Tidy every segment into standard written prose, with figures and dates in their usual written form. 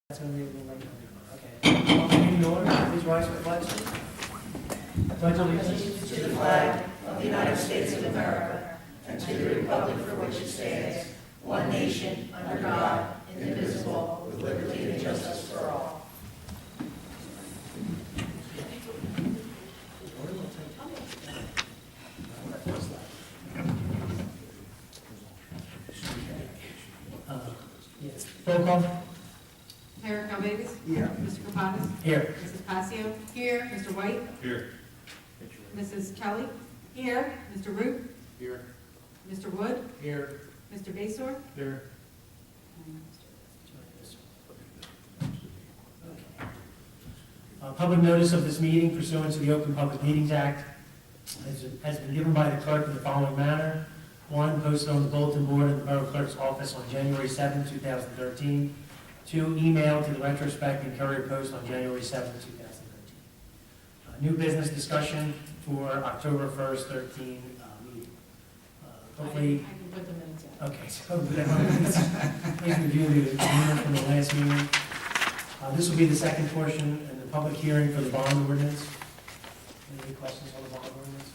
That's going to be a little late. Okay. In order, please rise for the pledge. Pledge allegiance To the flag of the United States of America and to the republic for which it stands, one nation, under God, indivisible, with liberty and justice for all. Yes. Roll call. Mayor Calvadas? Here. Mr. Caucus? Here. Mrs. Passio? Here. Mr. White? Here. Mrs. Kelly? Here. Mr. Root? Here. Mr. Wood? Here. Mr. Basor? Here. Public notice of this meeting pursuant to the Open Public Meetings Act has been given by the clerk in the following manner. One, posted on the bulletin board in the Borough Clerk's office on January 7, 2013. Two, emailed to the Retrospect and Courier Post on January 7, 2013. New business discussion for October 1st, 13 meeting. Hopefully, I can put them in together. okay, so please review the minutes from the last meeting. This will be the second portion and the public hearing for the bond ordinance. Any questions on the bond ordinance?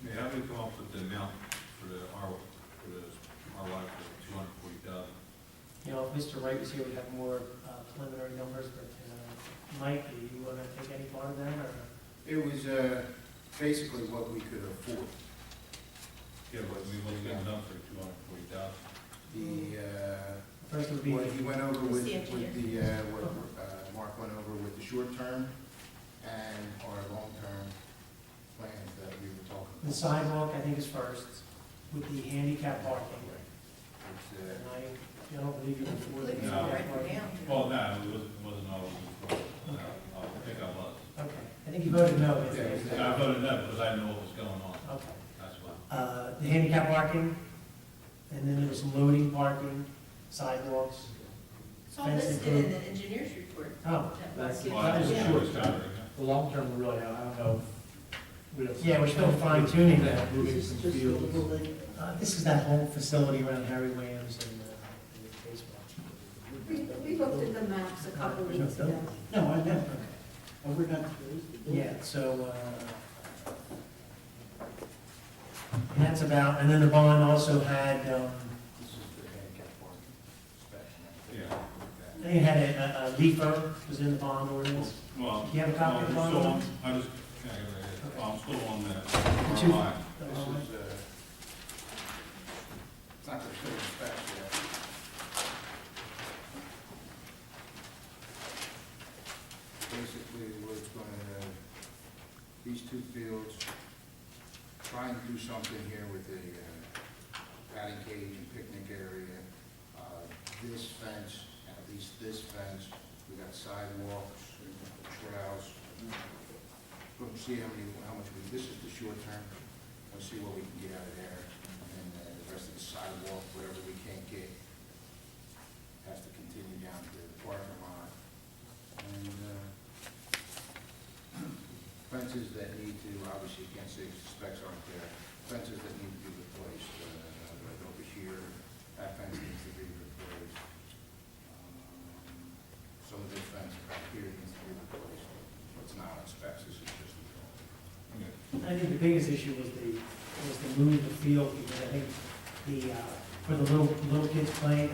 Yeah, how do we come up with the amount for the RY for 240,000? You know, if Mr. Wright was here, we'd have more preliminary numbers, but Mike, do you want to take any part of that, or? It was basically what we could afford. Yeah, but we wasn't good enough for 240,000. First would be, What he went over with The engineer. what Mark went over with the short term and our long term plans that we were talking the about. sidewalk, I think, is first, with the handicap parking. It's, And I don't believe you can afford the It's No. all handicap right parking. now. Well, no, it wasn't all for. I think I was. Okay, I think you voted no. Mr. Yeah. Davis. I voted no because I didn't know what was going on. Okay. That's why. The handicap parking, and then there was some loading parking, sidewalks. It's all Fence listed in improvement. the engineer's report. Oh, That's- Well, I was was a sure short it's covered, The long term, we really, I don't know. yeah, we're still fine tuning that. Moving some fields. This is that whole facility around Harry Williams and baseball. We looked at the maps a couple of weeks ago. No, I know. Okay. We're not. Yeah, so, and that's about, and then the bond also had, This is the handicap parking inspection. Yeah. I think it had a leafer, was in the bond ordinance. Well, Do you have a copy of the well, bond I'm ordinance? still on, I just, can I get it right here? Okay. I'm still on the The two- RY. This is, it's not the full inspection yet. Basically, we're gonna, these two fields, trying to do something here with the batting cage and picnic area. This fence, at least this fence, we got sidewalks, trails. We'll see how much this is the short term. We'll see what we can get out of there. And the rest of the sidewalk, whatever we can't get, has to continue down to the parking lot. And fences that need to, obviously you can't say specs aren't there, fences that need to be replaced, right over here, that fence needs to be replaced. Some of this fence back here needs to be replaced, it's not on specs, this is just a drawing. Okay. I think the biggest issue was to move the field, because I think for the little kids playing,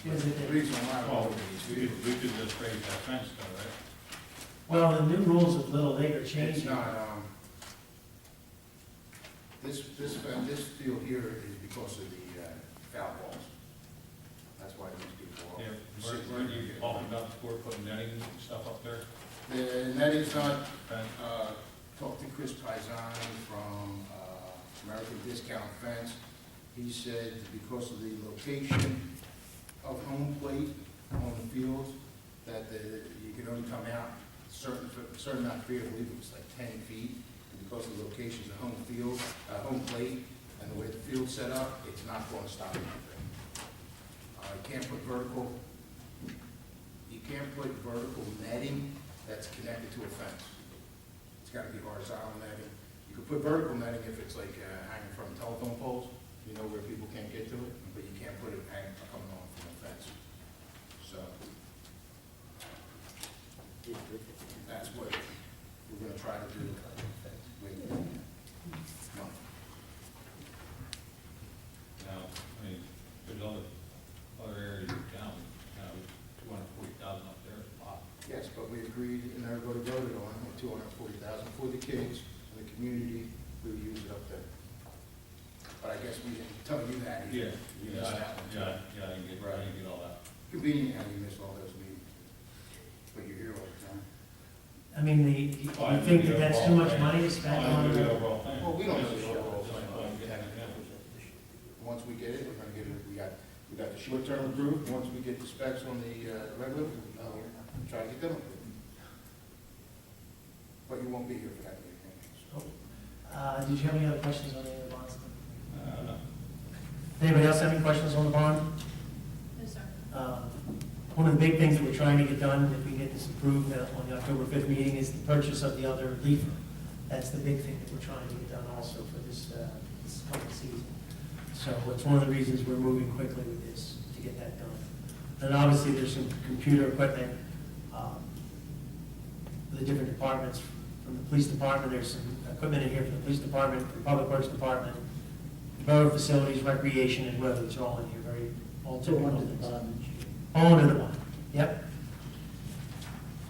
was it The the, reason why Well, all of these we fields, could just raise that fence though, right? well, the new rules of Little League are it's changing. not, this field here is because of the foul balls. That's why these people are. Yeah, weren't you talking about before putting netting and stuff up there? The netting's not, Fence? talked to Chris Paisan from American Discount Fence. He said because of the location of home plate on the fields, that you can only come out certain amount of feet, I believe it was like 10 feet. And because of the locations of home plate, and the way the field's set up, it's not going to stop anything. You can't put vertical netting that's connected to a fence. It's got to be horizontal netting. You could put vertical netting if it's like hanging from telephone poles, you know, where people can't get to it, but you can't put it hanging, coming off from a fence. So that's what we're gonna try to do with money. Now, I mean, there's other areas of town, $240,000 up there is a lot. Yes, but we agreed, and everybody voted on $240,000 for the kids and the community who use it up there. But I guess we didn't tell you that. Yeah, You yeah, missed that one, too. I didn't get all that. Convenient how you missed all those meetings, but you're here all the time. I mean, you think that that's too much money to spend on? Well, we don't know the overall plan. Once we get it, we're gonna get it, we got the short-term approved, once we get the specs on the regular, try to get them approved. But you won't be here for that meeting. Did you have any other questions on any of the bonds? Anybody else have any questions on the bond? No, sir. One of the big things that we're trying to get done, if we get this approved on the October 5th meeting, is the purchase of the other leafer. That's the big thing that we're trying to get done also for this coming season. So it's one of the reasons we're moving quickly with this, to get that done. And obviously, there's some computer equipment for the different departments. From the police department, there's some equipment in here for the police department, for the public works department, borough facilities, recreation, and roads are all in here, all typical things. All under the bond, yep.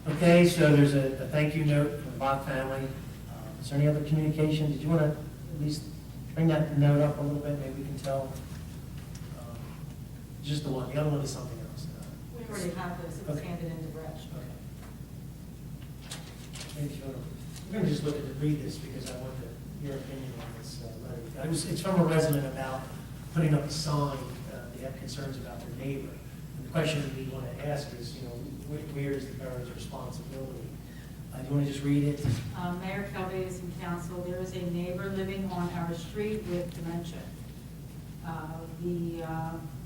Okay, so there's a thank you note from the Bach family. Is there any other communication? Did you want to at least bring that note up a little bit? Maybe we can tell. Just the one. The other one is something else. We already have this, it was Okay. handed into Reg. Okay. Maybe if you want to, we're going to just look at read this because I want your opinion on this letter. It's from a resident about putting up a sign. They have concerns about their neighbor. And the question that we want to ask is, where is the borough's responsibility? Do you want to just read it? Mayor Calvadas and council, there is a neighbor living on our street with dementia.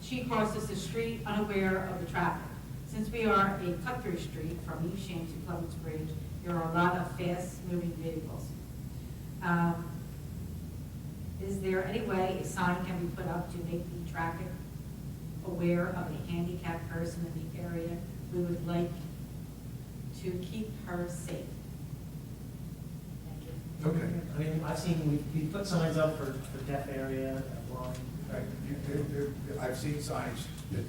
She crosses the street unaware of the traffic. Since we are a cut-through street from Evesham to Clements Bridge, there are a lot of fast-moving vehicles. Is there any way a sign can be put up to make the traffic aware of a handicapped person in the area? We would like to keep her safe. Thank you. Okay. I mean, I've seen, we put signs up for deaf area, blind. Right, I've seen signs that,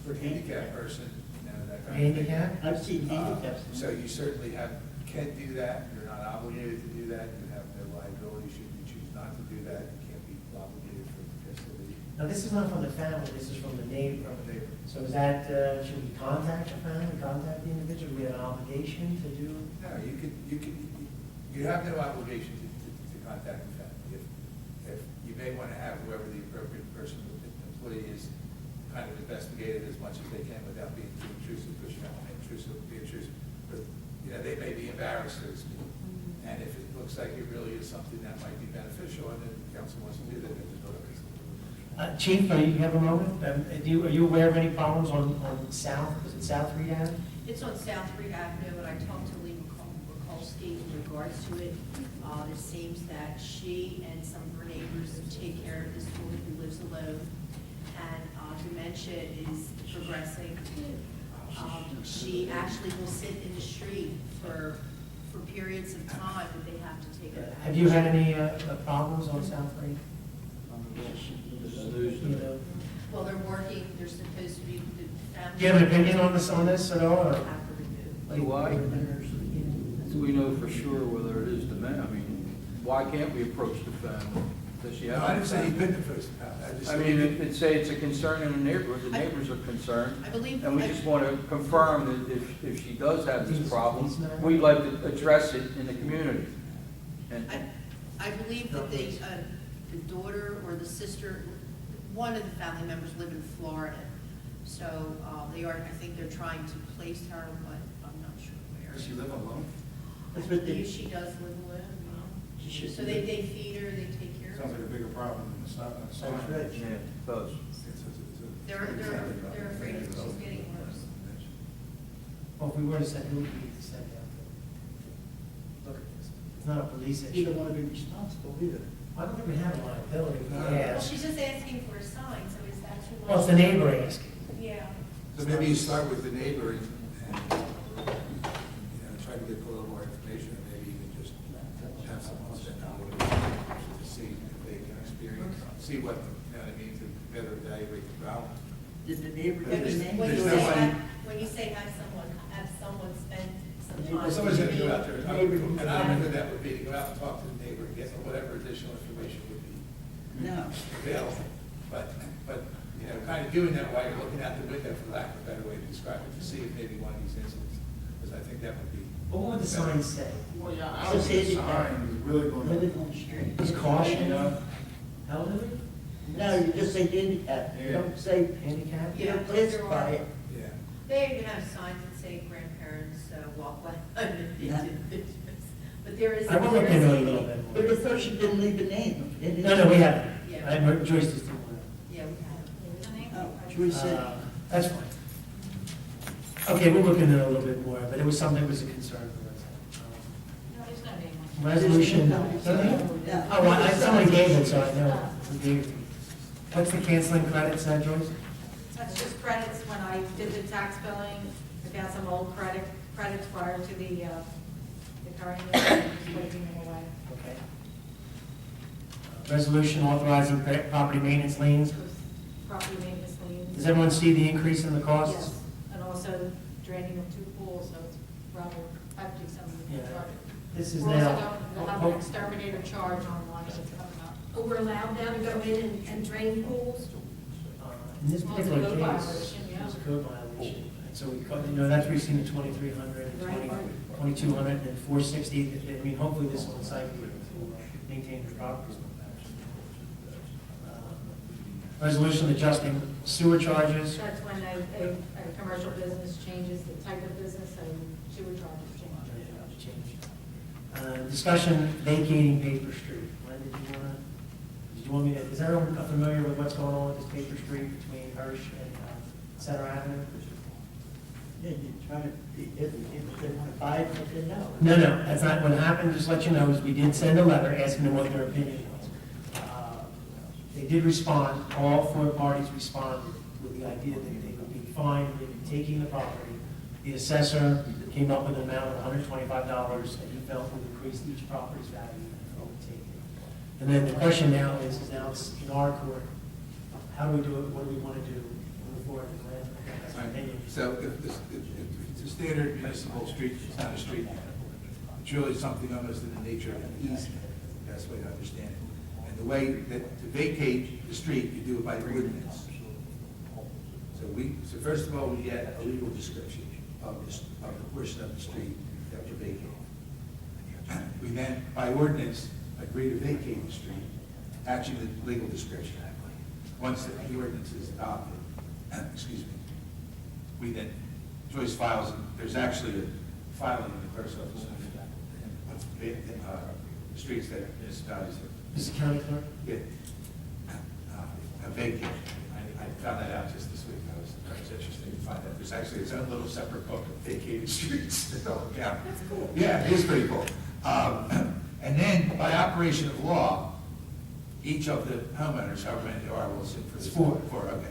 for handicapped person, that kind of thing. Handicap? I've seen handicaps. So you certainly can do that, you're not obligated to do that, you have no liability should you choose not to do that, you can't be obligated for the facility. Now, this is not from the family, this is from the neighbor. From a neighbor. So is that, should we contact the family, contact the individual? Do we have an obligation to do? No, you have no obligation to contact the family. If you may want to have whoever the appropriate person, employee is, kind of investigate it as much as they can without being too intrusive, because you don't want to be intrusive. But, they may be embarrassed, so to speak. And if it looks like it really is something that might be beneficial, and then the council wants to do that, then there's no reason. Chief, you have a moment? Are you aware of any problems on South, is it South Reed Avenue? It's on South Reed Avenue, and I talked to Lee Mikulski in regards to it. It seems that she and some of her neighbors take care of this woman who lives alone, and dementia is progressing. She actually will sit in the street for periods of time that they have to take her back. Have you had any problems on South Reed? Well, they're working, they're supposed to be, the family. Do you have an opinion on this at all? or- Have to remove. Why? Do we know for sure whether it is dementia? I mean, why can't we approach the family? Does she have? No, I didn't say you've been the first, I mean, it'd say it's a concern in the neighborhood, the neighbors are concerned, I believe. and we just want to confirm that if she does have this problem, we'd like to address it in the community. And I believe that the daughter or the sister, one of the family members live in Florida. So I think they're trying to place her, but I'm not sure where. Does she live alone? That's I what believe they, she does live alone. She should So be. they feed her, they take care of Sounds her. like a bigger problem than the sign. That's right. yeah, it does. They're afraid it's just getting worse. Well, if we were to send, who would we need to send out to look at this? It's not a police You issue. don't want to be responsible either. I don't think we have a liability. We Well, ask. she's just asking for a sign, so is that too much? Well, it's the neighbor asking. Yeah. So maybe you start with the neighbor and try to see what, you know what I mean, to better evaluate the problem. Did the neighbor When give a you name? when you There's say nobody- have, when you say have someone spend some time. Well, somebody's gonna go out there, and I Neighbor. don't know who that would be, to go out and talk to the neighbor and get whatever additional information would be No. available. But, you know, kind of doing that while you're looking out the window, for lack of a better way to describe it, to see if maybe one of these incidents, because I think that would be. What would the sign say? Well, yeah, I don't see a sign really going Living on the street. It's caution, elderly, No, you just say handicap, you don't say, handicap? you don't classify it. Yeah. They even have signs that say grandparents walk behind the Yeah. individuals. But there is. I will look into it a little bit But the more. person didn't leave a name. It is- No, we haven't. Yeah. I heard Joyce just didn't want Yeah, we have. Oh, Joyce to. said, That's fine. Okay, we'll look into it a little bit more, but it was something that was a concern for us. No, there's no name on Resolution, Yeah. oh, somebody gave it, so I know who gave it to me. What's the canceling credits, Joyce? That's just credits, when I did the tax billing, I got some old credits prior to the current year, just waving them away. Okay. Resolution authorizing property maintenance liens. Property maintenance liens. Does everyone see the increase in the costs? Yes, and also draining of 2 pools, so it's rather hefty, some of the Yeah. charges. This is We're also now. going, we'll have an exterminator charge on one that's coming up. But we're allowed now to go in and drain pools? In this Well, it's a particular code case, violation, yeah. it's a code violation. And so we, that's where we've seen the 2,300, Right. 2,200, and 460. I mean, hopefully this will incite you to maintain your properties. Resolution adjusting sewer charges. That's when a commercial business changes the type of business, so sewer charges change. Discussion vacating Paper Street. When did you want me to, is everyone familiar with what's going on with this Paper Street between Hirsch and Center Avenue? yeah, you're trying to, if they want to buy it, but they know. No, that's not what happened. Just to let you know, is we did send a letter asking them what their opinion was. They did respond, all 4 parties responded with the idea that they would be fine with taking the property. The assessor came up with an amount of $125 that he felt would increase each property's value and would take it. And then the question now is now it's in our court, how do we do it, what do we want to do, move forward with the land? That's my opinion. So if it's a standard municipal street, it's not a street. It's really something almost in the nature of an easement, best way to understand it. And the way that to vacate the street, you do it by ordinance. So first of all, we get a legal description of the portion of the street that we're vacating. We then, by ordinance, agree to vacate the street, attaching the legal description. Once the ordinance is adopted, excuse me, we then, Joyce files, there's actually a filing in the clerk's office of the streets that municipalities Mr. County Clerk? get vacant. I found that out just this week. That was interesting to find that. There's actually its own little separate book of vacated streets that don't count. That's cool. Yeah, it is pretty cool. And then, by operation of law, each of the homeowners, however many there are, will assume for this. It's 4. 4, okay.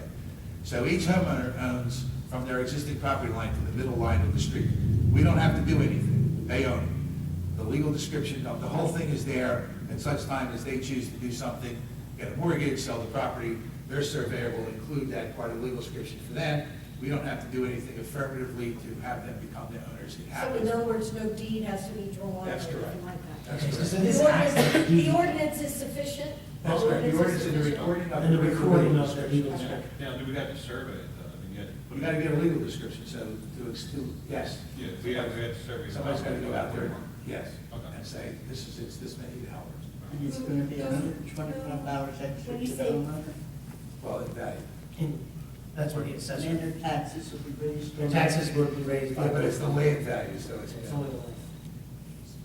So each homeowner owns from their existing property line to the middle line of the street. We don't have to do anything. They own it. The legal description of the whole thing is there at such time as they choose to do something, get a mortgage, sell the property, their surveyor will include that part of the legal description for them. We don't have to do anything affirmatively to have them become the owners. It So in happens. other words, no deed has to be drawn or That's correct. anything like that? That's Okay, correct. so this acts like a The deed. ordinance is sufficient? That's correct. The ordinance and the sufficient? recording of And the recording of the description. legal description. Now, do we have to survey it, though? I mean, yeah. We gotta get a legal description, so yes. Yeah, we have to survey. Somebody's gotta go out there, yes, Okay. and say, it's this many hours. And it's going to be $125 extra When you to the say- homeowner. Well, in value. And that's what the And assessor, their taxes will be raised. their taxes will be raised. But it's the land value, so it's. It's only the land.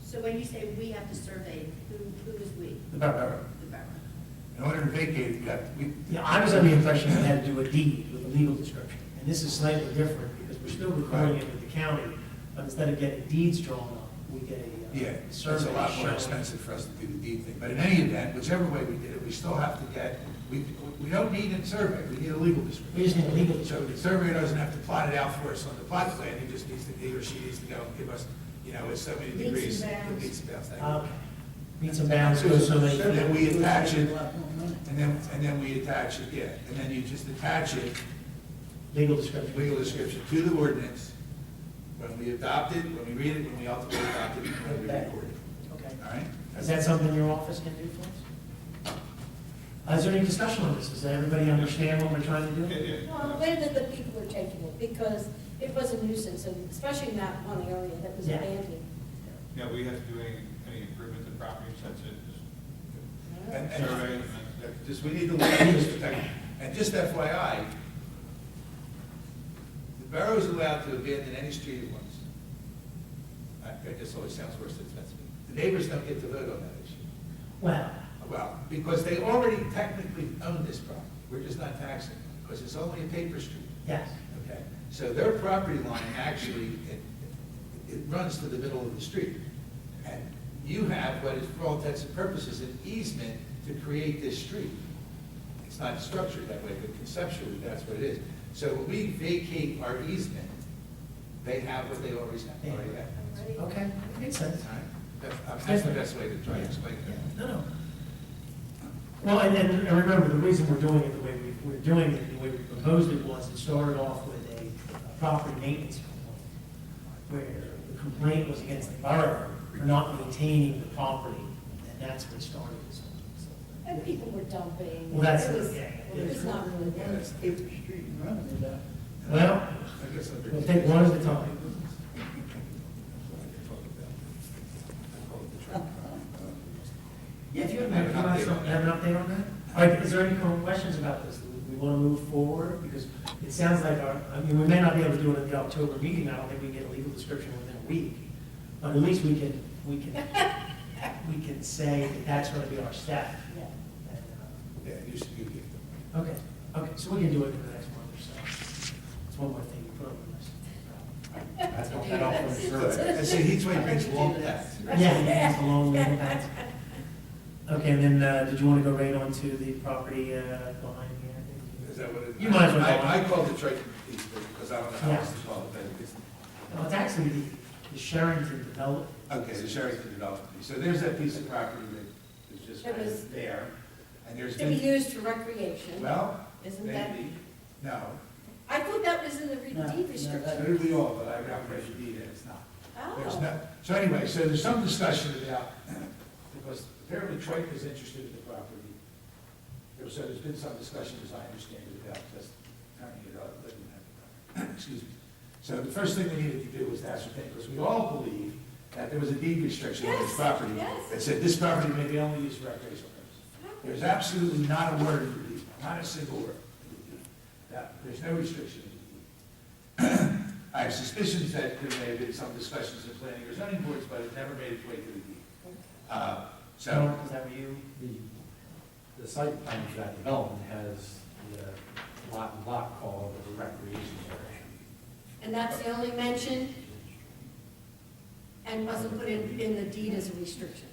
So when you say we have to survey, who is we? The borough. The borough. In order to vacate it, Yeah, I was under the impression we had to do a deed with a legal description. And this is slightly different because we're still recording it with the county, but instead of getting deeds drawn up, we get yeah, a it's survey a lot more showing- expensive for us to do the deed thing. But in any event, whichever way we did it, we still have to get, we don't need a survey, we need a legal We description. just need a legal So description. the surveyor doesn't have to plot it out for us on the plot plan, he just needs to, he or she needs to go and give us, it's so many Meets and degrees. bounds. Meets and bounds, thank you. Okay. Meets and bounds goes so many So then feet. we attach it, A lot more money. and then we attach it, yeah, and then you just attach it, Legal description. legal description, to the ordinance. When we adopt it, when we read it, when we ultimately adopt it, when we record it, Okay. all right? Is that something your office can do for us? Is there any discussion on this? Does everybody understand what we're trying to Yeah, do? yeah. Well, where did the people are taking it? Because it was a nuisance, and especially in that one area that was Yeah. abandoned. Yeah, we have to do any improvement to the property, since it is And, survey. and just, we need to look at this protection. And just FYI, the borough is allowed to abandon any street it wants. This always sounds worse than it's meant to be. The neighbors don't get to vote on that issue. Well, Well, because they already technically own this property. We're just not taxing them, because it's only a paper street. yes. Okay, so their property line actually, it runs to the middle of the street. And you have what is, for all intents and purposes, an easement to create this street. It's not structured that way, but conceptually, that's what it is. So when we vacate our easement, they have what they always have, already have. Okay, makes sense. All right? That's the best way to try to explain it. No, no. Well, and remember, the reason we're doing it the way we're doing it, the way we proposed it was, it started off with a property maintenance complaint, where the complaint was against the borough for not maintaining the property, and that's what started this whole thing. And people were dumping. Well, that's- It was- yeah, It was not really Yeah, good. that's- Paper street and running it out. Well, I guess under- we'll take one at a time. Yeah, if you have an update on that? All right, is there any questions about this? We want to move forward, because it sounds like we may not be able to do it at the October meeting, I don't think we can get a legal description within a week, but at least we can say that that's going to be our step. Yeah. And, Yeah, you should give them. okay, so we can do it in the next month or so. It's one more thing you put on the list. That's what that offer I see, each way brings long paths. Yeah, it's a long legal path. Okay, and then, did you want to go right on to the property behind here? Is that what it? You might as well go on. I called it Triton piece, because I don't know how else to call it, but it's, No, it's actually the Sherrington Development. okay, the Sherrington Development piece. So there's that piece of property that is just It kind was- of there, and there's To be been, used for recreation. well, Isn't that, maybe, no. I thought that was in the No, no, deed So restriction. did we all, but I haven't read the deed, and it's not. There's Oh, no, so anyway, so there's some discussion about, because apparently Triton is interested in the property. So there's been some discussion, as I understand it, about just turning it up, letting that, excuse me. So the first thing we needed to do was to ascertain, because we all believe that there was a deed restriction on this Yes, property yes. that said this property may be only used for recreational purposes. There's absolutely not a word in the deed, not a single word in the deed. There's no restriction in the deed. I have suspicions that there may have been some discussions in planning or zoning boards, but it never made its way to the deed. So, Is that where you? The site plan for that development has the lot and block called as a recreation area. and that's the only mention, and wasn't put in the deed as a restriction.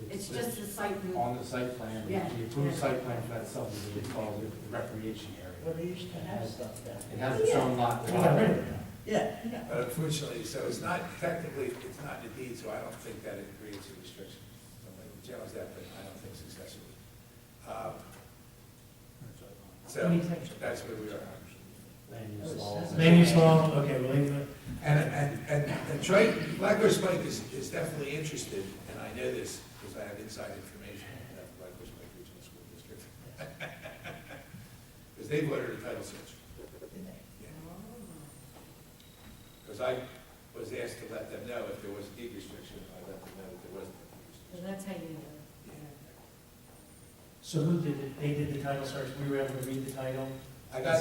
It's just the site move. On the site plan, Yeah. the approved site plan for that subdivision, it calls it the recreation area. Well, they used to have stuff down It has its own lot. We got rid of it. Yeah. but unfortunately, so it's not, technically, it's not in the deed, so I don't think that it creates a restriction. So I'm going to challenge that, but I don't think successfully. So, that's where we are. Land use law. Land use law, okay, we'll leave it. And Triton, Black Horse Pike is definitely interested, and I know this because I have inside information about the Black Horse Pike Regional School District. Because they've ordered a title search. Because I was asked to let them know if there was a deed restriction, I let them know that there wasn't a deed So restriction. that's how you know. So who did it? They did the title search, we were able to read the title? I made a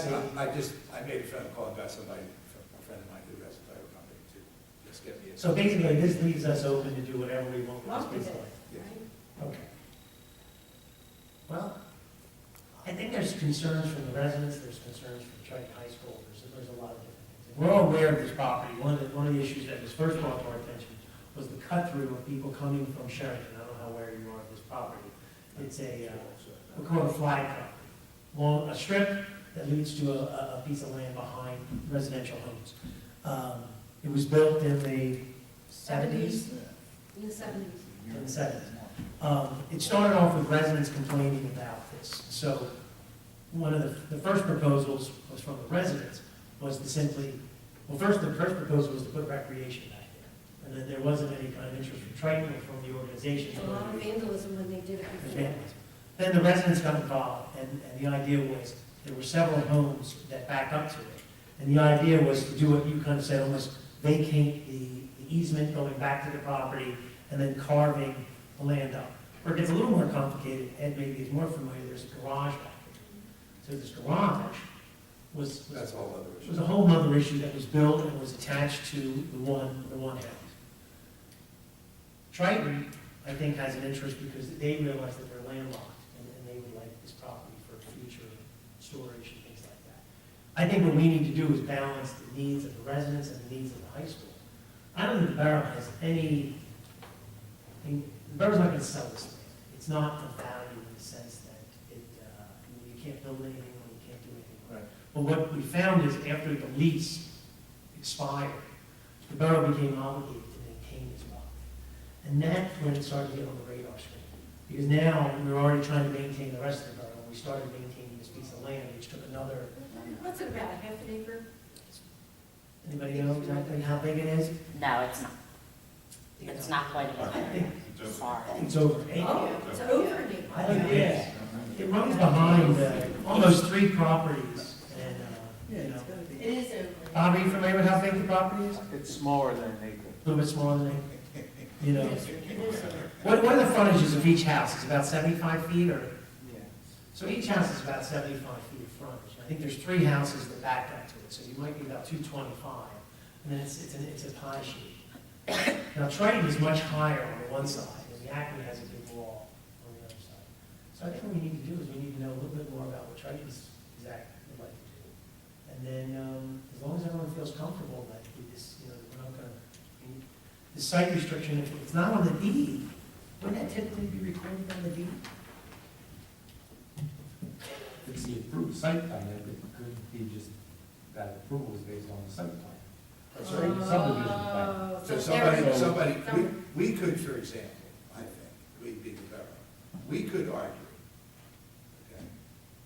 phone call and got somebody, a friend of mine who has a title company to just get me a. So basically, this leaves us open to do whatever we want with Love this with piece of it, land. right? Okay. Well, I think there's concerns from the residents, there's concerns from Triton High School, there's a lot of different things. We're all aware of this property. One of the issues that was first brought to our attention was the cut-through of people coming from Sherrington. I don't know how aware you are of this property. It's we call it a flag property. A strip that leads to a piece of land behind residential homes. It was built in the 70s. In the 70s. in the 70s. It started off with residents complaining about this. So one of the first proposals was from the residents, was to simply, well, the first proposal was to put recreation back there. And then there wasn't any kind of interest from Triton or from the organization. A lot of vandalism when they did it before. Vandalism. Then the residents got involved, and the idea was, there were several homes that backed up to it. And the idea was to do what you kind of said, almost vacate the easement going back to the property and then carving the land up. Where it gets a little more complicated, Ed maybe is more familiar, there's a garage back there. So this garage was That's all other was issues. a whole other issue that was built and was attached to the one house. Triton, I think, has an interest because they realize that they're landlocked and they would like this property for future storage and things like that. I think what we need to do is balance the needs of the residents and the needs of the high school. I don't think the borough has any, the borough's not gonna sell this land. It's not of value in the sense that you can't build anything or you can't do anything. Right. But what we found is after the lease expired, the borough became obligated to maintain this property. And that's when it started to get on the radar screen. Because now we're already trying to maintain the rest of the borough. We started maintaining this piece of land, which took another, What's it about, a half an acre? anybody know exactly how big it is? No, it's not. It's not quite I a think, Sorry. I think it's over an acre. Oh, it's over an acre. I think it is. It runs behind almost 3 properties and, you know. It is over. Bob, are you familiar with how big the property is? It's smaller than an acre. A little bit smaller than acre. You know, It is over. what are the frontages of each house? Is it about 75 feet or? Yeah. So each house is about 75 feet of frontage. I think there's 3 houses that back up to it, so you might be about 225. And then it's a pie shape. Now Triton is much higher on the one side, and the Acme has a big wall on the other side. So I think what we need to do is we need to know a little bit more about what Triton's exactly would like to do. And then, as long as everyone feels comfortable that we just, you know, we're not gonna, the site restriction, if it's not on the deed, wouldn't that typically be recorded on the deed? It's the approved site plan, it could be just, that approval is based on the site plan. Or sorry, the subdivision plan. Oh, So there- somebody, some- we could, for example, I think, we being the borough, we could argue, okay,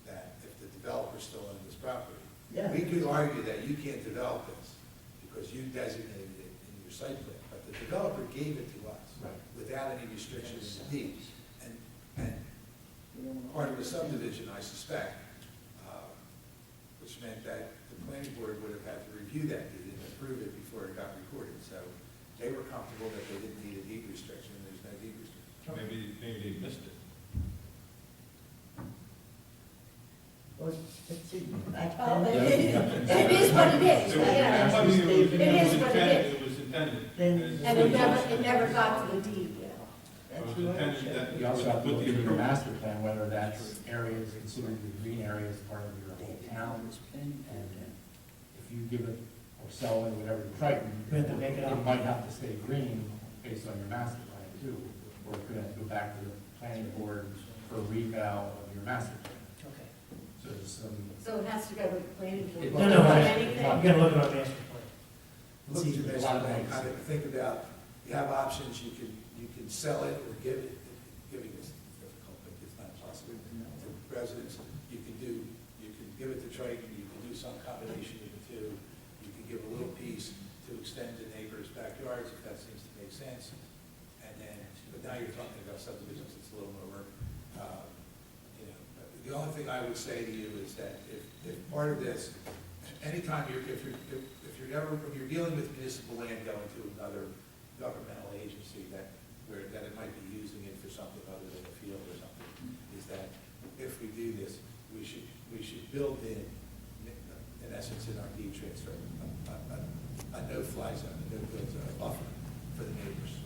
that if the developer's still in this property, Yeah. we could argue that you can't develop this because you designated it in your site plan, but the developer gave it to us Right. without any restrictions in the deed. And part of the subdivision, I suspect, which meant that the planning board would have had to review that deed and approve it before it got recorded. So they were comfortable that they didn't need a deed restriction, and there's no deed restriction. Maybe they missed it. Well, let's see, back Oh, then, it is what it is, yeah. I mean, It is what it intended- is. It was intended. Then- And it never got to the deed, yeah. It that's was what I intended said. that. You also have to with look the at your approval. master plan, whether that's areas considered the green areas part of your whole town. And if you give it or sell it, whatever to Triton, We have to make it up. might have to stay green based on your master plan too. Or it could have to go back to the planning board for a reval of your master plan. Okay. So there's some, So it has to go to the planning board. No, no, Or I- anything. you gotta look at our master plan. And Look see to if this, there's a lot of and things. kind of think about, you have options, you can sell it or give it, giving is difficult, but it's not possible. To residents, you can give it to Triton, you can do some combination of the two. You can give a little piece to extend to neighbors' backyards, if that seems to make sense. And then, but now you're talking about subdivisions, it's a little more work. You know, the only thing I would say to you is that if part of this, anytime if you're dealing with municipal land going to another governmental agency that it might be using it for something other than a field or something, is that if we do this, we should build in essence, in our deed transfer, a no-fly zone, a no-build zone, a buffer for the neighbors.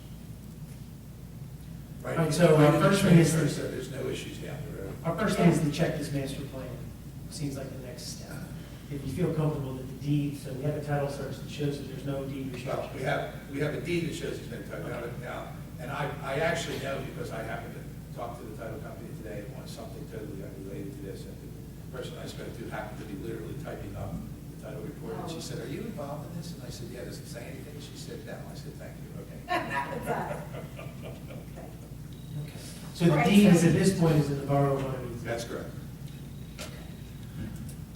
Right, so our first thing is to- So there's no issues down the road. Our first thing is to check this master plan. Seems like the next step. If you feel comfortable that the deed, so we have a title search that shows that there's no deed Well, restriction. we have a deed that shows it's been titled out now, and I actually know because I happened to talk to the title company today on something totally unrelated to this, and the person I spoke to happened to be literally typing up the title report, and she said, "Are you involved in this?" And I said, "Yeah, does it say anything?" She said, "No." I said, "Thank you, okay." So the deed is, at this point, is in the borough of Runnemede. That's correct.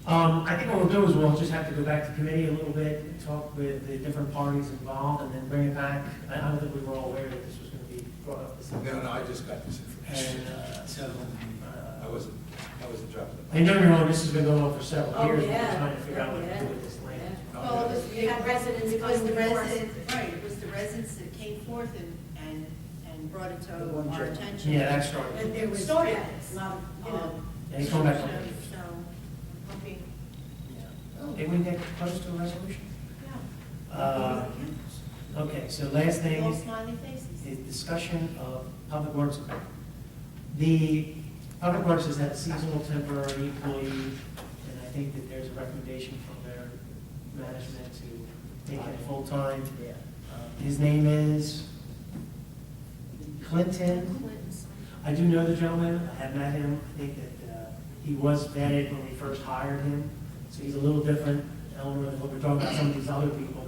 I think what we'll do is we'll just have to go back to committee a little bit, and talk with the different parties involved, and then bring it back. I don't think we were all aware that this was going to be brought up this evening. No, I just got this information. And, so, I wasn't dropping it. and don't get me wrong, this has been going on for several Oh, years. We're yeah. trying to figure out what to Yeah. do with this land. Well, it was, We had residents it was the coming before us. residents, right, it was the residents that came forth and brought it to The one our check. attention. Yeah, that started. And there was, Started yeah, this. a lot of, you know. And he's coming back on. So, hoping, They wouldn't get close to a resolution? yeah. Okay, so last thing All is smiley faces. discussion of Public Works. The Public Works has had a seasonal temporary employee, and I think that there's a recommendation from their management to make him full-time. Yeah. His name is Clinton. Clinton's. I do know the gentleman, I have met him, I think that he was vetted when we first hired him, so he's a little different, Eleanor, than what we're talking about, some of these other people.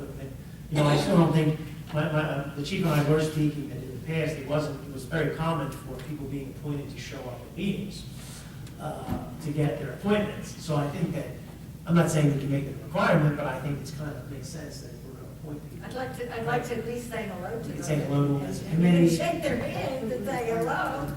You know, I still don't think, the chief and I were speaking that in the past, it was very common for people being appointed to show up at meetings to get their appointments. So I think that, I'm not saying we can make it a requirement, but I think it's kind of makes sense that if we're going to appoint people. I'd like to at least say hello to We them. can say hello to them as a And committee. shake their hand and say hello.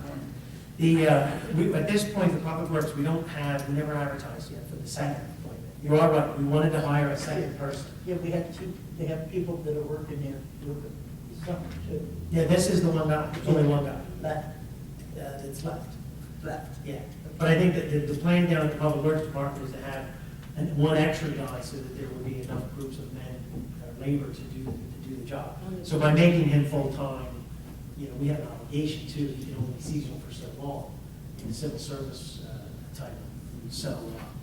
At this point, the Public Works, we never advertised yet for the second appointment. You are right, we wanted to hire a second person. Yeah, we had two, they have people that are working there, working summer too. Yeah, this is the one guy, there's only one guy Left, that's left. left. Yeah, but I think that the plan down at the Public Works Department is to have one extra guy so that there would be enough groups of men, labor to do the job. So by making him full-time, you know, we have an obligation to, he can only be seasonal for so long in the civil service title. So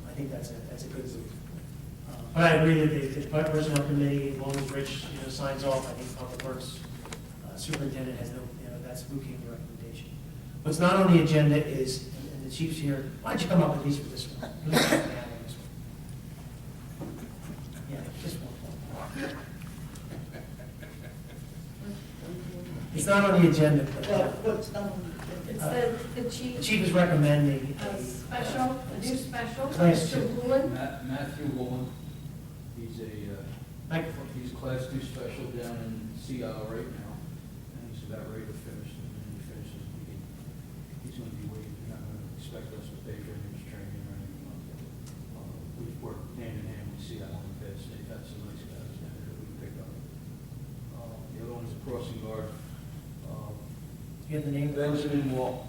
I think that's a good move. But I agree that the personnel committee, as long as Rich, you know, signs off, I think Public Works superintendent has no, you know, that's booking the recommendation. What's not on the agenda is, and the chief's here, why don't you come up at least for this one? Who's got the hand on this one? Yeah, just one. It's not on the agenda, Well, but what's not on the It's agenda? the the chief, chief is recommending a new special, Class Mr. two. Woolen. Matthew Woolen, he's a microphone. He's a class 2 special down in CL right now, and he's about ready to finish, and when he finishes, he's gonna be waiting, he's not gonna expect us to pay for his training or anything like that. We've worked hand in hand with CL in the past, they've had some nice guys down there that we pick up. The other one's a crossing guard, You have the name? Benjamin Wall.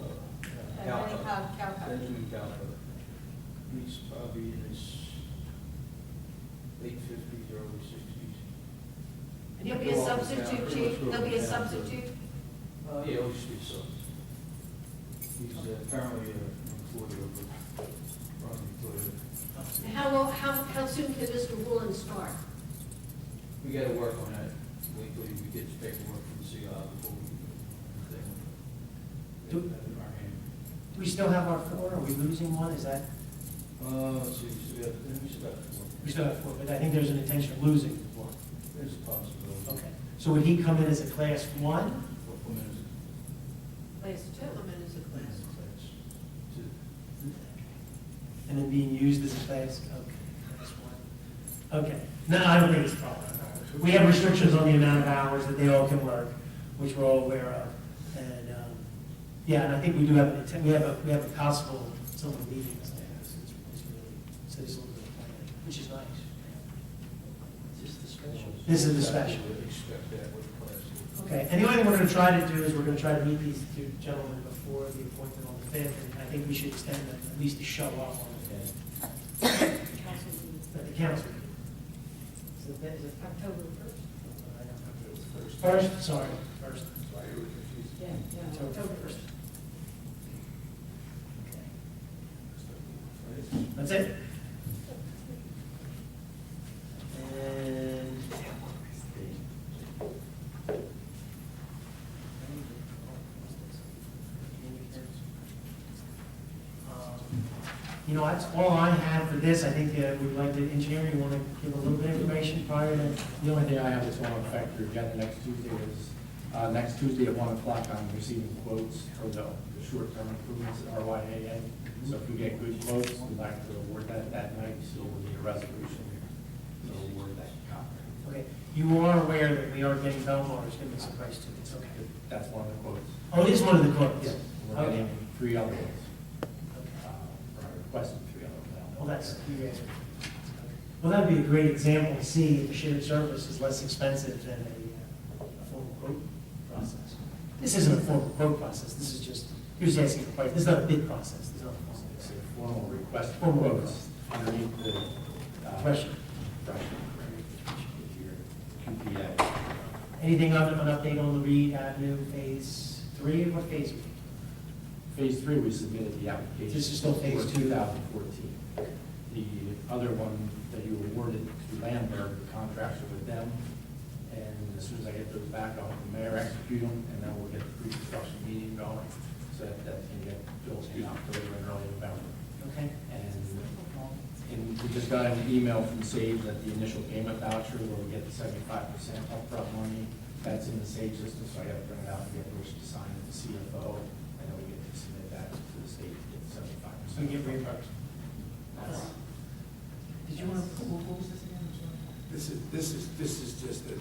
Caucus. Benjamin Caucus. He's probably in his late 50s, early 60s. And he'll be a substitute chief, there'll be a substitute. Yeah, he'll just be so. He's apparently an employee of the, running employee. And how soon can Mr. Woolen start? We gotta work on that. Wait till we get the paperwork from the CI before we Do- get that in our hand. Do we still have our 4? Are we losing one? Is that, Let's see, we still got 4. we still have 4, but I think there's an intention of losing one. There's a possibility. Okay. So would he come in as a class 1? What minute is it? Class two. Implement as a class. Class 2. And then being used as a class, okay, class 1. Okay, no, I don't think it's a problem. We have restrictions on the amount of hours that they all can work, which we're all aware of. And, yeah, and I think we do have an intent, we have a possible, someone leaving us there. It's really, so there's a little bit of planning, which is nice. Is this the special? This is the special. We expect that with class 2. Okay, and the only thing we're gonna try to do is we're gonna try to meet these two gentlemen before the appointment on the 5th, and I think we should extend them at least to show up on the 5th. At the council. Is it October first. First, sorry, first. Why you were confused? Yeah, October first. Okay. That's it? And. You know, that's all I have for this. I think we'd like to, engineering, want to give a little bit of information prior to. The only thing I have that's going to affect your agenda next Tuesday is Next Tuesday at 1 o'clock, I'm receiving quotes for the short-term improvements at RYAA. So if we get good quotes, we'd like to award that night, so we'll need a resolution to award that contract. Okay, you are aware that we are getting Belmar's giving us a price too, it's okay. That's one of the quotes. Oh, it is one of the quotes? Yes. We're Okay. getting 3 other ones, Okay. or requesting 3 other ones. Well, that's, you guys are. Well, that'd be a great example to see if the shared service is less expensive than a formal quote process. This isn't a formal quote process, this is just, you're just asking for price, this is not a bid process, this is not a formal. It's a formal request for Formal quotes underneath the Question. QPA. Anything on an update on the Reed Avenue Phase 3, what phase are we? Phase 3, we submitted the application. This is still phase for 2? 2014. The other one that you awarded to Landberg, the contracts are with them, and as soon as I get those back, I'll have the mayor execute them, and then we'll get the pre-construction meeting going, so that can get built in October and early November. Okay. And we just got an email from Sage that the initial payment voucher where we get the 75% upfront money, that's in the Sage system, so I gotta bring it out and get Rich to sign it, the CFO, and then we get to submit that to the state to get 75%. So you get reimbursed. That's- Did you want to, what was this again? This is just an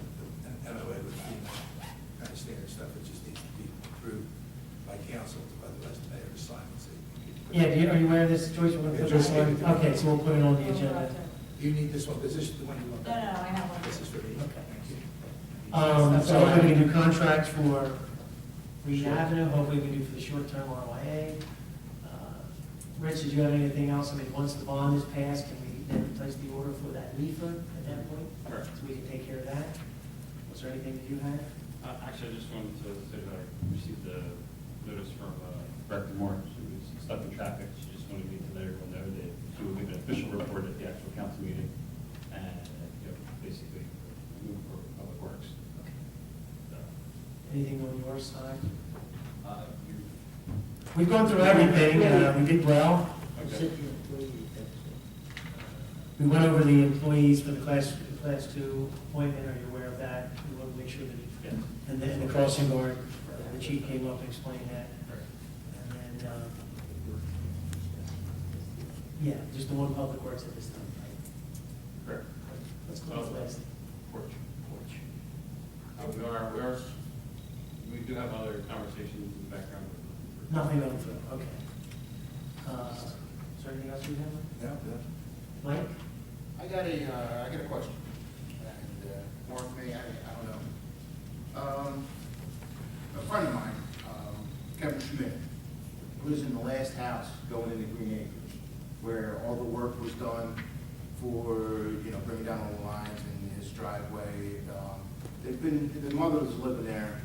MOA with FEMA, kind of standard stuff, it just needs to be approved by council, otherwise the mayor is silent. Yeah, are you aware of this, Joyce? We're gonna put this on, okay, so we'll put it on the agenda. You need this one, is this the one you want? No, I have one. This is for me. Okay. Thank you. So hopefully we can do contracts for Reed Avenue, hopefully we can do for the short-term RYA. Rich, did you have anything else? I mean, once the bond is passed, can we then place the order for that NEFA at that point? Correct. So we can take care of that? Was there anything that you had? Actually, I just wanted to say that I received a notice from Director Moore, who was stuck in traffic. She just wanted me to let everyone know that she will give an official report at the actual council meeting, and, basically, move for Public Works. So, Anything on your side? you- We've gone through everything, we did well. Okay. We went over the employees for the class 2 appointment, are you aware of that? We want to make sure that, Yes. and then the crossing guard, the chief came up and explained that. And then, yeah, just the one public works at this time, right? Correct. Let's go to the last. Porch. We do have other conversations in the background. Nothing on foot, okay. Is there anything else you have? No, no. Mike? I got a question, and, more for me, I don't know. A friend of mine, Kevin Schmidt, lives in the last house going into Green Acres, where all the work was done for, bringing down all the lines in his driveway. The mother was living there,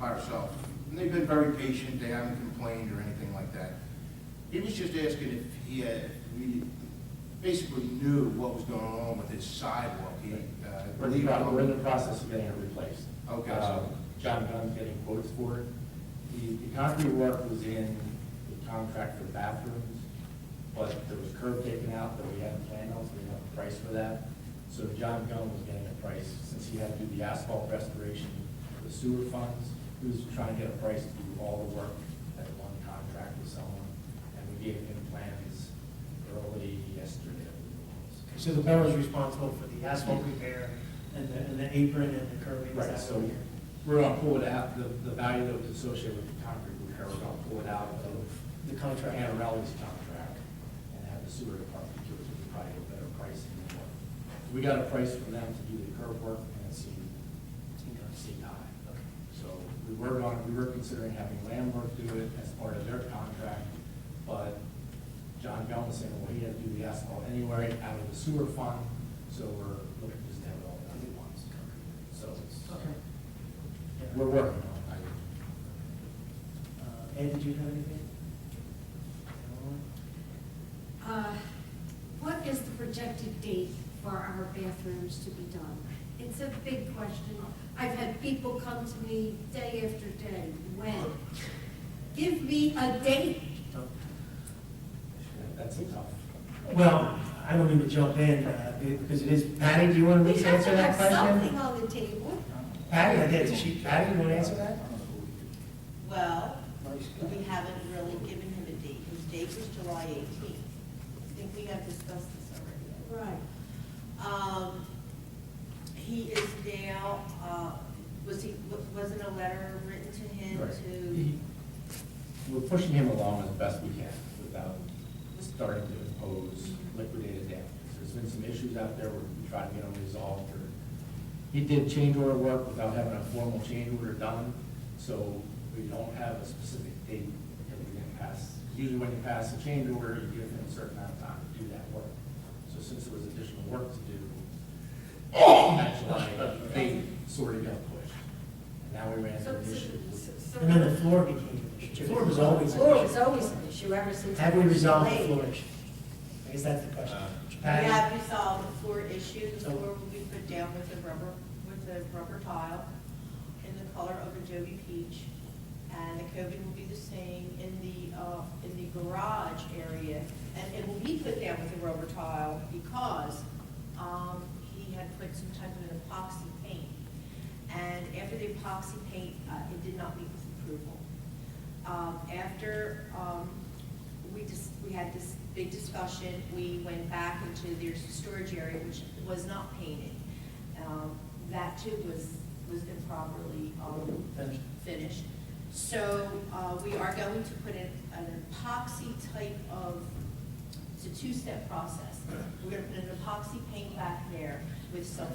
by herself, and they've been very patient, they haven't complained or anything like that. He was just asking if we basically knew what was going on with his sidewalk. We're in the process of getting it replaced. Okay. John Gunn's getting quotes for it. The concrete work was in the contract for the bathrooms, but there was curb taken out that we hadn't planned on, so we didn't have a price for that. So John Gunn was getting a price, since he had to do the asphalt restoration, the sewer funds, he was trying to get a price to do all the work at one contract with someone, and we gave him plans early yesterday, I believe it was. So the borough's responsible for the asphalt repair and the apron and the curbing, is Right, that so what you're? we're gonna pull it out, the value that was associated with the concrete repair, we're gonna pull it out of The contract. Anarelli's contract and have the sewer department give us probably a better pricing than what. We got a price from them to do the curb work and it seemed high. Okay. So we were considering having Landmark do it as part of their contract, but John Gunn was saying, well, he had to do the asphalt anyway out of the sewer fund, so we're looking to just have it all done at once. So it's, Okay. Yeah. we're working on it. Ed, did you have anything? What is the projected date for our bathrooms to be done? It's a big question. I've had people come to me day after day. When? Give me a date. That's a tough. Well, I don't mean to jump in, because it is, Patty, do you want to at least answer that We have to have question? something on the table. Patty, I did, Patty, you want to answer that? Well, we haven't really given him a date. His date was July 18th. I think we have discussed this already. Right. He is now, wasn't a letter written to him Right. to, We're pushing him along as best we can without starting to impose liquidated damages. There's been some issues out there where we try to get them resolved, or he did change order work without having a formal change order done, so we don't have a specific date that we can pass. Usually when you pass a change order, you give him a certain amount of time to do that work. So since there was additional work to do, that's why they sort of got pushed. And now we ran into an issue. And then the floor became an issue. The floor was always an Floor issue. was always an issue ever since. Have we it was resolved the laid. floor issue? I guess that's the question. we Patty? have resolved the floor issue. The floor will be put down with a rubber tile in the color of Adobe peach. And the coping will be the same in the garage area. And it will be put down with a rubber tile because, he had put some type of an epoxy paint. And after the epoxy paint, it did not meet with approval. After we had this big discussion, we went back into their storage area, which was not painted. That too was improperly finished. So we are going to put in an epoxy type of, it's a two-step process. We're going to put an epoxy paint back there with some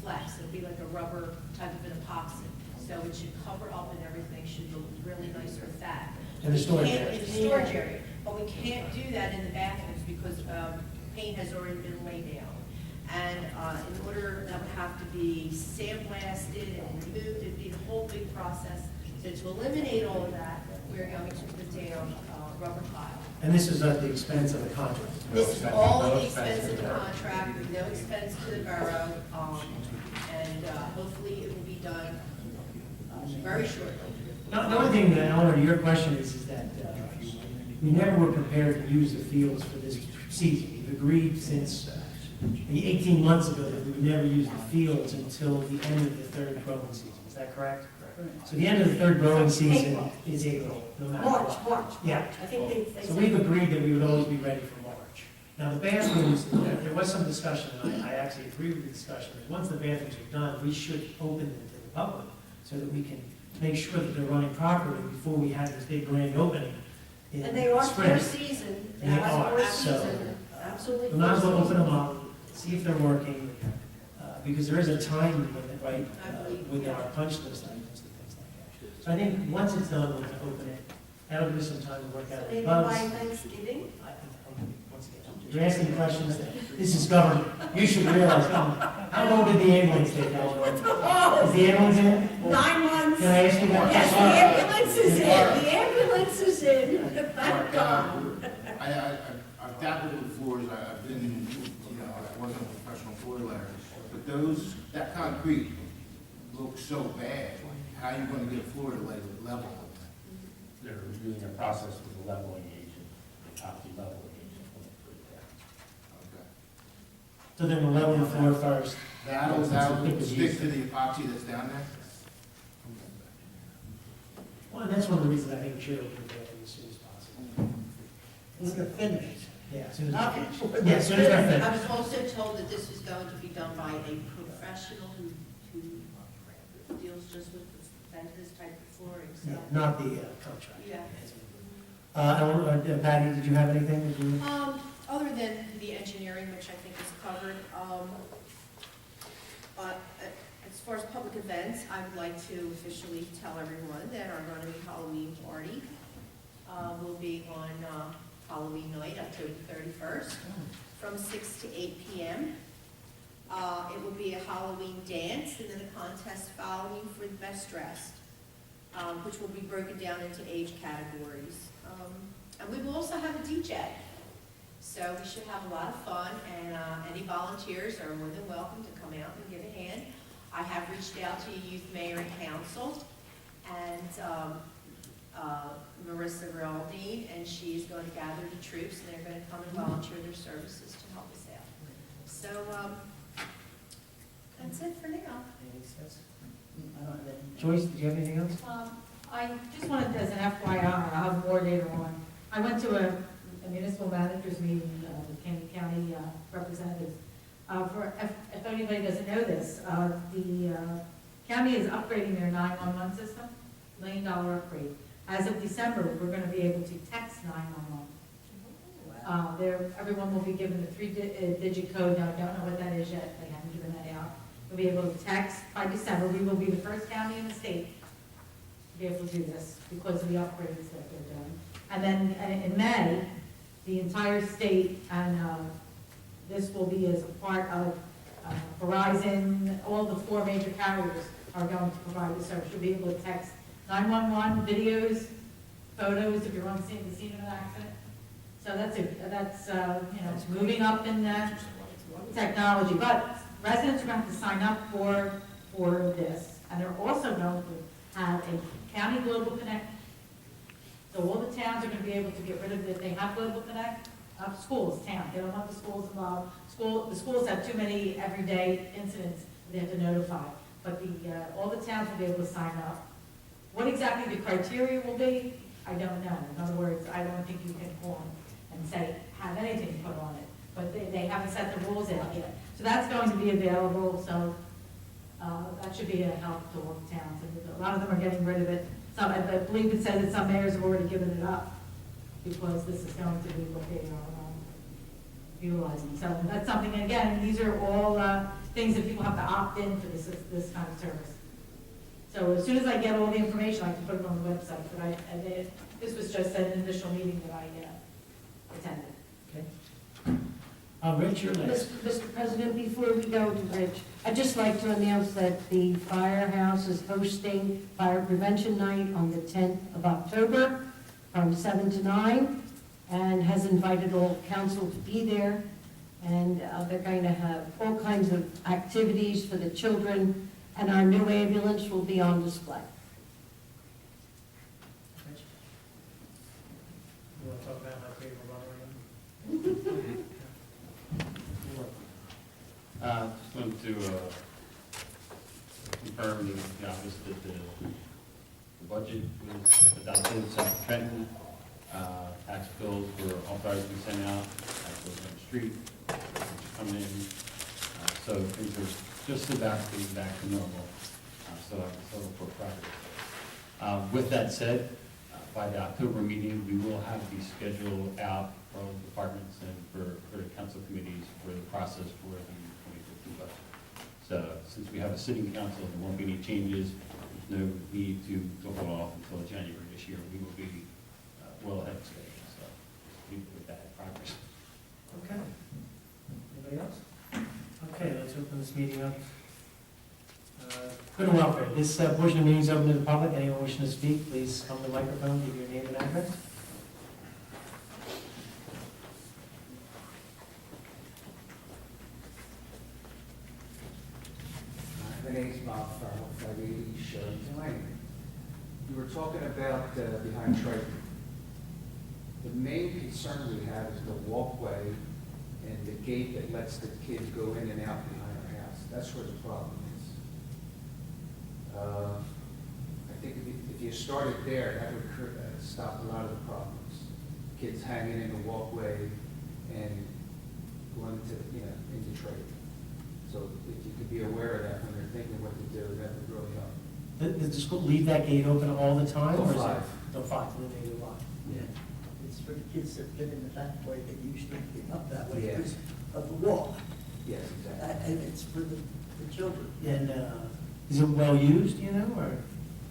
flex. It'll be like a rubber type of an epoxy. So it should cover up and everything should look really nice with that. In the storage We can't- area. In the storage area. But we can't do that in the bathrooms because paint has already been laid down. And in order, that would have to be sandblasted and removed. It'd be the whole big process. So to eliminate all of that, we're going to put down rubber tile. And this is at the expense of the contract. This is all at the expense of the contract, with no expense to the borough, and hopefully it will be done very shortly. Now, the only thing that, Eleanor, to your question is that we never were prepared to use the fields for this season. We've agreed since 18 months ago that we would never use the fields until the end of the third growing season. Is that correct? So the end of the third growing season is April, no matter what. March. Yeah. I think they So said. we've agreed that we would always be ready for March. Now, the bathrooms, there was some discussion, and I actually agree with the discussion, that once the bathrooms are done, we should open them to the public so that we can make sure that they're running properly before we have this big grand opening in And they are spring. for season. They are, for so season. Absolutely. we might as well for open them season. up, see if they're working, because there is a time limit, right, with our punch list items and things like that. So I think once it's done, we'll open it. That'll give us some time to work So out the maybe bugs. by Thanksgiving? Once again, you're asking questions, this is government. You should realize, how long did the ambulance take, Eleanor? Is the ambulance in? 9 months. Can I ask you that? Yes, the ambulance is in. The ambulance is in. Thank God. I've dabbled with floors, I've been, I wasn't a professional floor layer, but that concrete looks so bad. How are you gonna get a floor to level? They're using a process with a leveling agent, the epoxy leveling agent, when they put it down. Okay. So then we'll level the floor first. That'll It's stick easy. to the epoxy that's down there? Well, and that's one of the reasons I think we should open the building as soon as possible. It's gonna finish. Yeah, as soon as Not we finish. before Yeah, as soon as we're I finished. was also told that this was going to be done by a professional who deals just with this type of flooring, so. Yeah, not the contract. Yeah. Patty, did you have anything that you? Other than the engineering, which I think is covered, as far as public events, I would like to officially tell everyone that our Runnemede Halloween party will be on Halloween night, October 31st, from 6 to 8 p.m. It will be a Halloween dance and then a contest following for the best dressed, which will be broken down into age categories. And we will also have a DJ. So we should have a lot of fun, and any volunteers are more than welcome to come out and give a hand. I have reached out to youth mayor and council, and Marissa Geraldine, and she's going to gather the troops, and they're going to come and volunteer their services to help us out. So that's it for now. Any sense? I don't have any. Joyce, did you have anything else? I just wanted, as an FYI, I'll have more later on. I went to a municipal managers meeting with Camden County representatives. If anybody doesn't know this, the county is upgrading their 911 system, $1 million upgrade. As of December, we're going to be able to text 911. Everyone will be given the three-digit code. Now, I don't know what that is yet. They haven't given that out. We'll be able to text by December. We will be the first county in the state to be able to do this because of the upgrades that they're doing. And then in May, the entire state, and this will be as a part of Verizon, all the 4 major carriers are going to provide the service. You'll be able to text 911, videos, photos if you're on the scene of an accident. So that's it's moving up in technology. But residents are going to have to sign up for this, and they're also going to have a county global connect. So all the towns are going to be able to get rid of it. They have global connect. Schools, towns. They don't want the schools involved. The schools have too many everyday incidents they have to notify. But all the towns will be able to sign up. What exactly the criteria will be, I don't know. In other words, I don't think you can call and say, have anything put on it. But they haven't set the rules out yet. So that's going to be available, so that should be a help to all the towns. And a lot of them are getting rid of it. Some, I believe it says that some mayors have already given it up because this is going to be what they are utilizing. So that's something, again, these are all things that people have to opt in for this kind of service. So as soon as I get all the information, I can put it on the website. But this was just an initial meeting that I attended. Okay. Rich, you're next. Mr. President, before we go to Rich, I'd just like to announce that the firehouse is hosting Fire Prevention Night on the 10th of October from 7 to 9 and has invited all council to be there. And they're going to have all kinds of activities for the children, and our new ambulance will be on display. Rich? You want to talk about how great we're running around? Just wanted to confirm the office that the budget was adopted in South Trenton. Tax bills were authorized to be sent out, tax bills on the street, coming in. So things are just about getting back to normal. So for progress. With that said, by the October meeting, we will have the schedule out for all the departments and for the council committees for the process for the 2015 budget. So since we have a sitting council, there won't be any changes. There's no need to hold off until January this year. We will be well ahead of schedule. So keep with that progress. Okay. Anybody else? Okay, let's open this meeting up. Good and welfare. This portion of the meeting is open to the public. Anyone wishing to speak, please come to the microphone, give your name and address. My name's Bob Farrell, 580 Sherrington Lane. You were talking about behind Triton. The main concern we have is the walkway and the gate that lets the kids go in and out behind our house. That's where the problem is. I think if you started there, that would stop a lot of the problems. Kids hanging in the walkway and going into Triton. So if you could be aware of that when they're thinking what to do, that would really help. Does the school leave that gate open all the time? Till or is it- 5. Till 5, till they do 5. Yeah. It's for the kids that live in the back way that used to be up that way Yeah. because of the wall. Yes, exactly. And it's for the children. And is it well used, you know, or?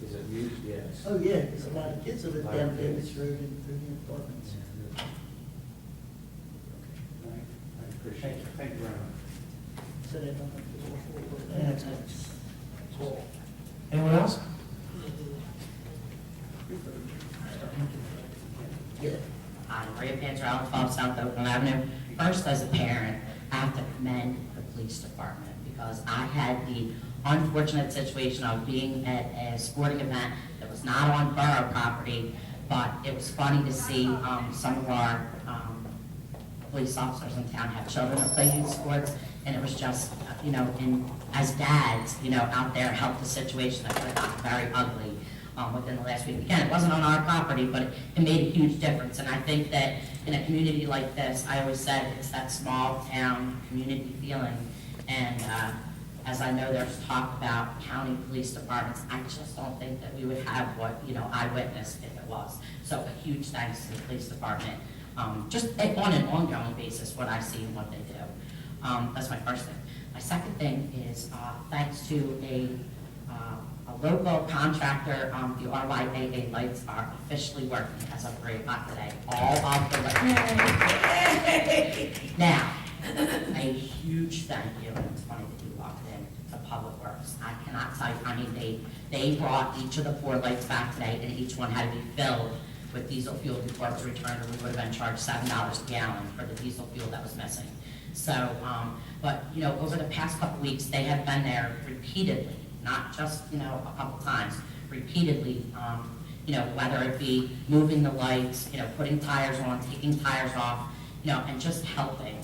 Is it used? Yes. Oh, yeah, because a lot of kids live A lot down of Davis kids. Road and through the apartments. I appreciate it. Thank you very much. So they don't have to walk over Yeah, that. it's Anyone else? Yeah. Maria Panzarella, 12 South Oakland Avenue. First, as a parent, I have to commend the police department because I had the unfortunate situation of being at a sporting event that was not on borough property, but it was funny to see some of our police officers in town have children that play youth sports, And it was just, and as dads, out there helped the situation that could have gotten very ugly within the last week. Again, it wasn't on our property, but it made a huge difference. And I think that in a community like this, I always said it's that small town community feeling. And as I know there's talk about county police departments, I just don't think that we would have what, I witnessed if it was. So a huge thanks to the police department. Just on an ongoing basis, what I see and what they do. That's my first thing. My second thing is thanks to a local contractor, the RYAA lights are officially working as of 3 o'clock today. All of the lights. Now, a huge thank you, and it's funny that you walked in, to Public Works. I cannot tell you, I mean, they brought each of the 4 lights back today, and each one had to be filled with diesel fuel before it was returned, or we would have been charged $7 a gallon for the diesel fuel that was missing. So, but, over the past couple weeks, they have been there repeatedly, not just, a couple times, repeatedly, whether it be moving the lights, putting tires on, taking tires off, and just helping.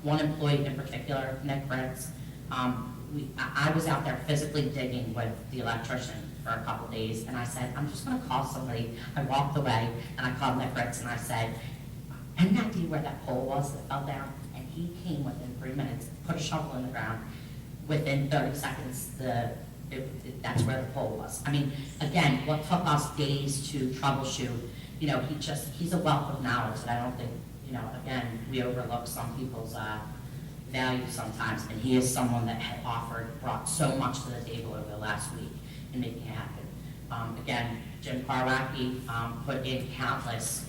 One employee in particular, Nick Ritz, I was out there physically digging with the electrician for a couple days, and I said, I'm just gonna call somebody. I walked away, and I called Nick Ritz, and I said, any idea where that pole was that fell down? And he came within 3 minutes, put a shovel in the ground. Within 30 seconds, that's where the pole was. I mean, again, what took us days to troubleshoot, he's a wealth of knowledge that I don't think, again, we overlook some people's value sometimes, and he is someone that had brought so much to the table over the last week in making it happen. Again, Jim Karwacki put in countless,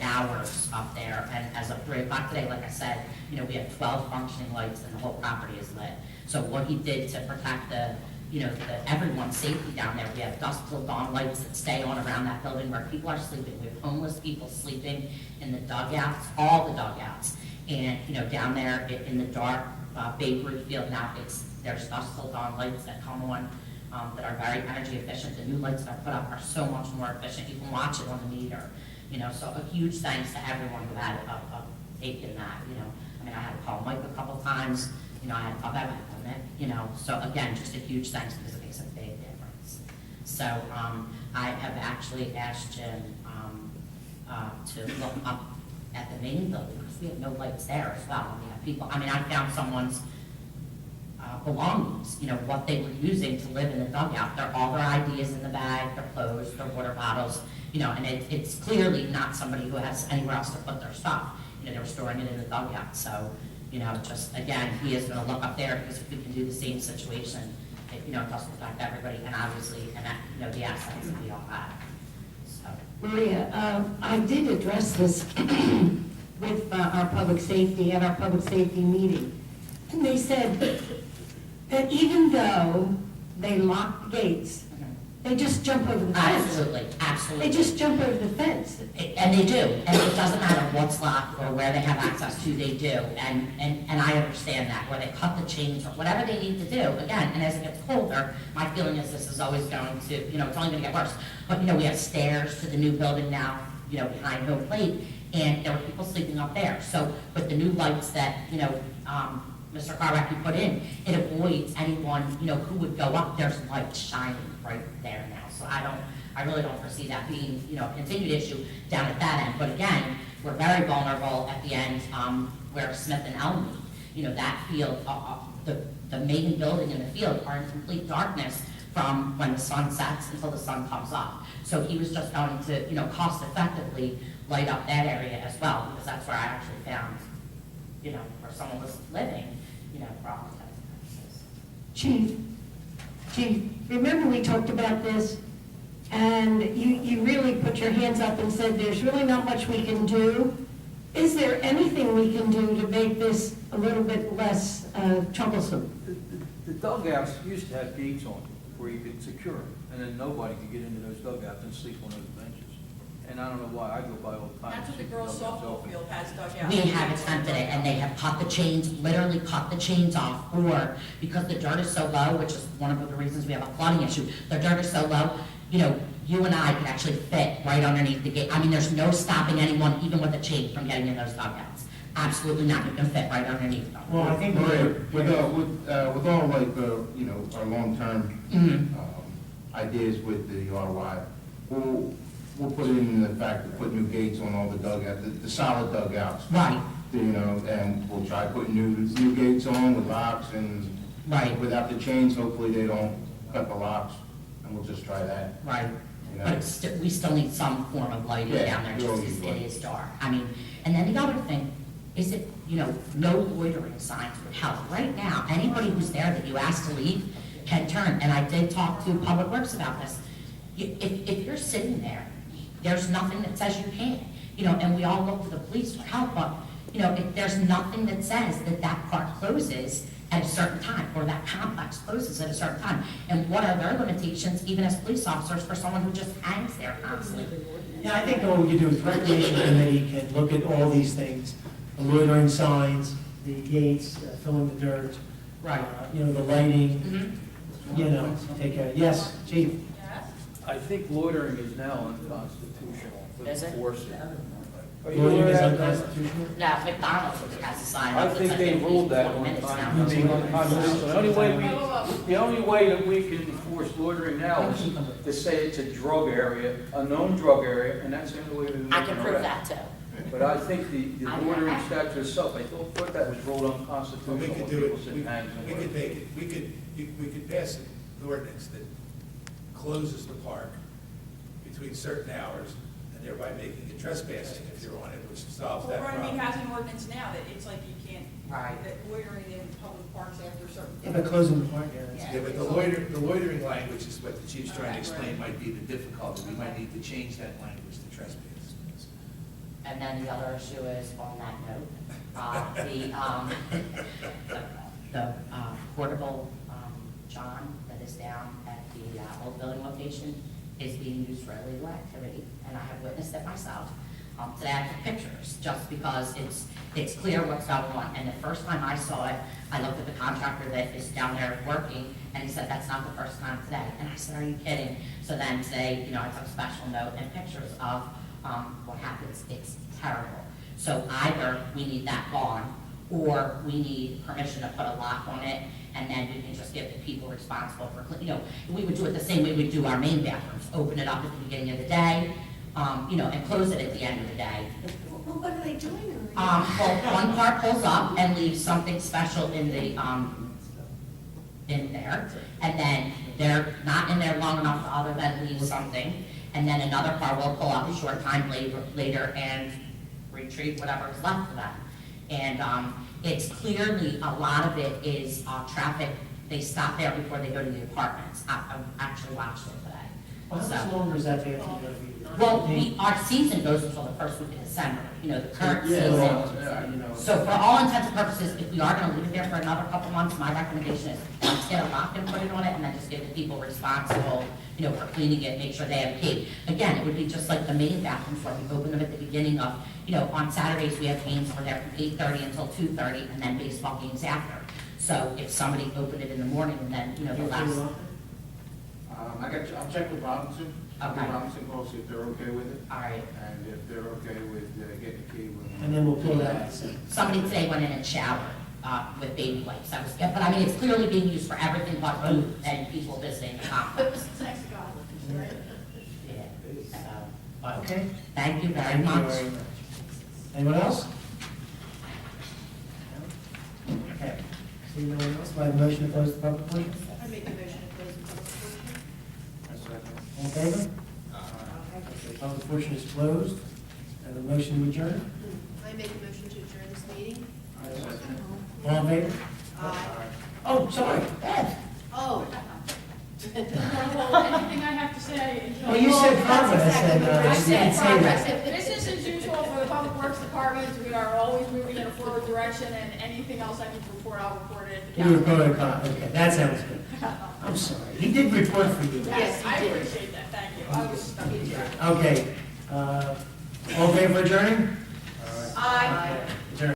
hours up there, and as of 3 o'clock today, like I said, we have 12 functioning lights and the whole property is lit. So what he did to protect everyone's safety down there, we have dusk till dawn lights that stay on around that building where people are sleeping. We have homeless people sleeping in the dugouts, all the dugouts. And, down there in the dark Babe Ruth field now, there's dusk till dawn lights that come on that are very energy efficient. The new lights that are put up are so much more efficient. You can watch it on the meter. So a huge thanks to everyone who had taken that, I mean, I had to call Mike a couple times, I had to call Bevan, so again, just a huge thanks because it makes a big difference. So I have actually asked Jim to look up at the main building because we have no lights there as well. We have people, I found someone's belongings, what they were using to live in the dugout. All their IDs in the bag, their clothes, their water bottles, and it's clearly not somebody who has anywhere else to put their stuff. They were storing it in the dugout. So, just again, he is going to look up there because if we can do the same situation, it doesn't affect everybody, and obviously, and the assets that we all have. So. Maria, I did address this with our public safety at our public safety meeting, and they said that even though they lock the gates, they just jump over the fence. Absolutely. They just jump over the fence. And they do, and it doesn't matter what's locked or where they have access to, they do, and I understand that, where they cut the chains or whatever they need to do, again, and as it gets colder, my feeling is this is always going to, it's only gonna get worse. But, we have stairs to the new building now, behind Home Plate, and there were people sleeping up there. So with the new lights that, Mr. Karwacki put in, it avoids anyone, who would go up, there's lights shining right there now. So I really don't foresee that being, a continued issue down at that end. But again, we're very vulnerable at the end where Smith and Elm meet. That field, the main building in the field are in complete darkness from when the sun sets until the sun comes up. So he was just going to, cost effectively light up that area as well, because that's where I actually found, where someone was living, for all intents and purposes. Chief, remember we talked about this, and you really put your hands up and said there's really not much we can do. Is there anything we can do to make this a little bit less troublesome? The dugouts used to have gates on them where you could secure them, and then nobody could get into those dugouts and sleep on those benches. And I don't know why, I go by all the time. That's what the girls' softball field has dug out. We have attempted it, and they have cut the chains, literally cut the chains off, or because the dirt is so low, which is one of the reasons we have a flooding issue, the dirt is so low, you and I can actually fit right underneath the gate. There's no stopping anyone, even with a chain, from getting in those dugouts. Absolutely not, you can fit right underneath them. Well, I think Maria, with all like, you know, our long-term Mhm. ideas with the RY, we'll put in the fact to put new gates on all the dugouts, the solid dugouts. Right, You know, and we'll try putting new gates on with locks and right, without the chains, hopefully they don't cut the locks, and we'll just try that, right. you But know. it's we still need some form of lighting Yeah, down there, we all just need as it light. is dark. I mean, and then the other thing is that, you know, no loitering signs would help. Right now, anybody who's there that you ask to leave can turn, and I did talk to Public Works about this. If you're sitting there, there's nothing that says you can't, you know, and we all look to the police for help, but, you know, there's nothing that says that that park closes at a certain time, or that complex closes at a certain time. And what are their limitations, even as police officers, for someone who just hangs there constantly? Yeah, I think what we could do is Recreation Committee can look at all these things, the loitering signs, the gates, filling the dirt. Right. You know, the lighting, Mhm. you know, take care. Yes, chief? I think loitering is now unconstitutional for Is the it? force. Loitering is unconstitutional? No, McDonald's has a sign. I up that think says they leave ruled that 20 one minutes time, now. as being unconstitutional. The only way that we can enforce loitering now is to say it's a drug area, a known drug area, and that's the only way we can. I can prove that too. But I think the loitering statute itself, I thought that was ruled Well, unconstitutional. we when could do people it, sit we hangs and could loiter. make it, we could pass an ordinance that closes the park between certain hours, and thereby making it trespassing if you're on it, which solves Well, that Runnemede problem. has an ordinance now that it's like you can't, Right. that loitering in public parks after a certain. Yeah, but closing the park, yeah, that's. Yeah, but the loitering language is what the chief's trying to explain might be the difficulty. We might need to change that language to trespass. And then the other issue is, on that note, the portable John that is down at the old building location is being used for illegal activity, and I have witnessed it myself. Today I took pictures, just because it's clear what's going on. And the first time I saw it, I looked at the contractor that is down there working, and he said, that's not the first time today. And I said, are you kidding? So then today, you know, I took a special note and pictures of what happens. It's terrible. So either we need that gone, or we need permission to put a lock on it, and then we can just give the people responsible for, you know, we would do it the same way we do our main bathrooms, open it up at the beginning of the day, you know, and close it at the end of the day. Well, what are they doing? Well, one car pulls up and leaves something special in the, in there, and then they're not in there long enough other than leave something, and then another car will pull up a short time later and retrieve whatever is left of them. And it's clearly, a lot of it is traffic. They stop there before they go to the apartments. I actually watched it today. Well, how much So- longer is that bathroom going to be? Well, our season goes until the first week of December, you know, the current season. You know. So for all intents and purposes, if we are gonna leave it there for another couple months, my recommendation is let's get a lock and put it on it, and then just give the people responsible, you know, for cleaning it, make sure they have a key. Again, it would be just like the main bathrooms, where we open them at the beginning of, you know, on Saturdays, we have games over there from 8:30 until 2:30, and then baseball games after. So if somebody opened it in the morning, and then, you know, the last, I'll check with Robinson. Okay. Robinson calls, see if they're okay with it, all right. and if they're okay with getting the key, we'll. And then we'll pull that. Somebody today went in and showered with baby wipes. That was, but I mean, it's clearly being used for everything but food and people visiting the complex. Thanks to God. Yeah. But Okay. thank you very Thank you much. very much. Anyone else? Okay. See no one else, by motion to close the public portion? I make the motion to close the public portion. All in favor? The public portion is closed. Have a motion to adjourn? I make a motion to adjourn this meeting. All in favor? Aye. Oh, sorry, Ed. Oh. Anything I have to say? Well, you said progress, and I you said didn't say progress. that. Business as usual for the Public Works Department. We are always moving in a forward direction, and anything else I need to report, I'll report it at the You were council. going to, okay, that sounds good. I'm sorry, he did report for you. Yes, I appreciate that, thank you. I was stuck in here. Okay, all in favor of adjourning? Aye.